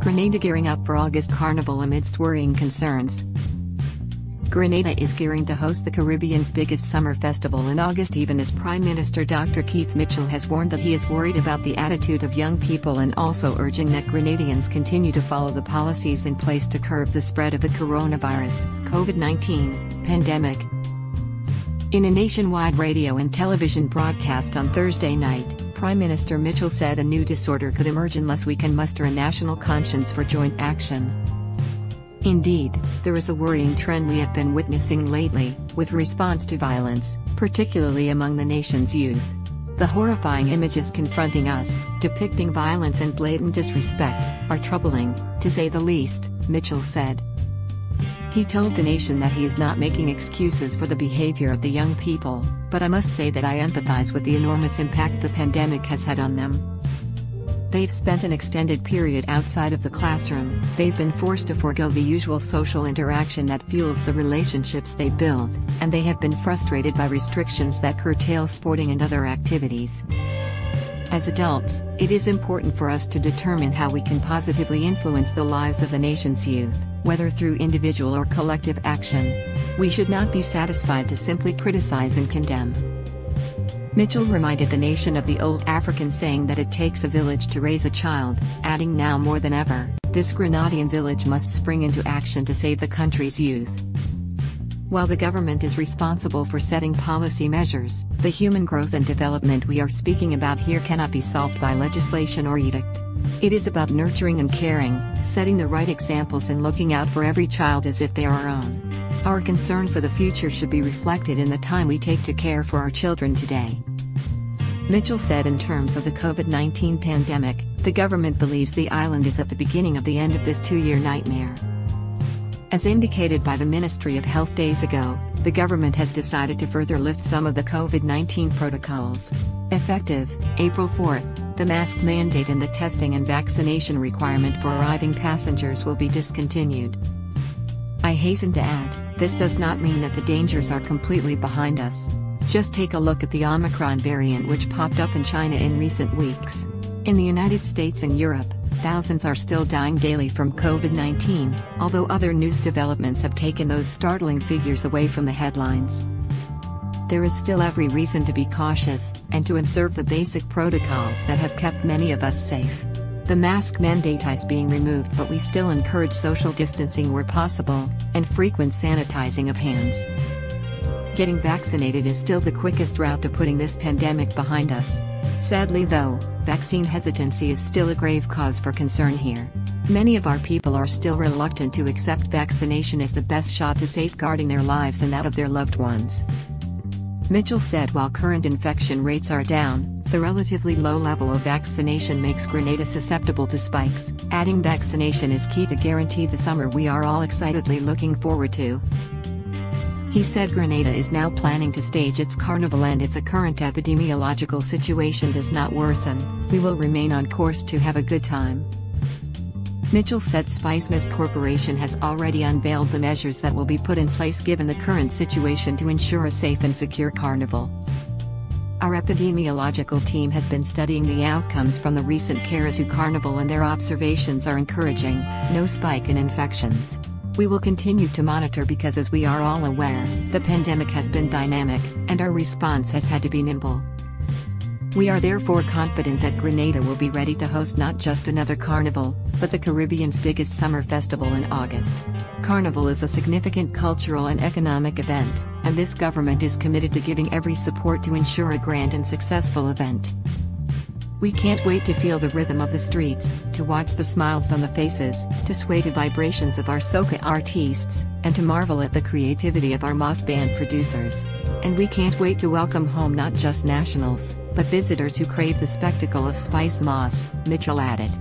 Grenada gearing up for August Carnival amidst worrying concerns. Grenada is gearing to host the Caribbean's biggest summer festival in August, even as Prime Minister Dr. Keith Mitchell has warned that he is worried about the attitude of young people and also urging that Grenadians continue to follow the policies in place to curb the spread of the coronavirus, COVID-19, pandemic. In a nationwide radio and television broadcast on Thursday night, Prime Minister Mitchell said a new disorder could emerge unless we can muster a national conscience for joint action. Indeed, there is a worrying trend we have been witnessing lately, with response to violence, particularly among the nation's youth. The horrifying images confronting us, depicting violence and blatant disrespect, are troubling, to say the least, Mitchell said. He told the nation that he is not making excuses for the behavior of the young people, but I must say that I empathize with the enormous impact the pandemic has had on them. They've spent an extended period outside of the classroom, they've been forced to forego the usual social interaction that fuels the relationships they build, and they have been frustrated by restrictions that curtail sporting and other activities. As adults, it is important for us to determine how we can positively influence the lives of the nation's youth, whether through individual or collective action. We should not be satisfied to simply criticize and condemn. Mitchell reminded the nation of the old African saying that it takes a village to raise a child, adding now more than ever, this Grenadian village must spring into action to save the country's youth. While the government is responsible for setting policy measures, the human growth and development we are speaking about here cannot be solved by legislation or edict. It is about nurturing and caring, setting the right examples and looking out for every child as if they are our own. Our concern for the future should be reflected in the time we take to care for our children today. Mitchell said in terms of the COVID-19 pandemic, the government believes the island is at the beginning of the end of this 2-year nightmare. As indicated by the Ministry of Health days ago, the government has decided to further lift some of the COVID-19 protocols. Effective April 4th, the mask mandate and the testing and vaccination requirement for arriving passengers will be discontinued. I hasten to add, this does not mean that the dangers are completely behind us. Just take a look at the Omicron variant which popped up in China in recent weeks. In the United States and Europe, thousands are still dying daily from COVID-19, although other news developments have taken those startling figures away from the headlines. There is still every reason to be cautious, and to observe the basic protocols that have kept many of us safe. The mask mandate is being removed, but we still encourage social distancing where possible, and frequent sanitizing of hands. Getting vaccinated is still the quickest route to putting this pandemic behind us. Sadly though, vaccine hesitancy is still a grave cause for concern here. Many of our people are still reluctant to accept vaccination as the best shot to safeguarding their lives and that of their loved ones. Mitchell said while current infection rates are down, the relatively low level of vaccination makes Grenada susceptible to spikes, adding vaccination is key to guarantee the summer we are all excitedly looking forward to. He said Grenada is now planning to stage its carnival, and if the current epidemiological situation does not worsen, we will remain on course to have a good time. Mitchell said Spicemas Corporation has already unveiled the measures that will be put in place given the current situation to ensure a safe and secure carnival. Our epidemiological team has been studying the outcomes from the recent Carnival Carnival and their observations are encouraging, no spike in infections. We will continue to monitor because, as we are all aware, the pandemic has been dynamic, and our response has had to be nimble. We are therefore confident that Grenada will be ready to host not just another carnival, but the Caribbean's biggest summer festival in August. Carnival is a significant cultural and economic event, and this government is committed to giving every support to ensure a grand and successful event. We can't wait to feel the rhythm of the streets, to watch the smiles on the faces, to sway to vibrations of our soca artists, and to marvel at the creativity of our Moss Band producers. And we can't wait to welcome home not just nationals, but visitors who crave the spectacle of Spicemas, Mitchell added.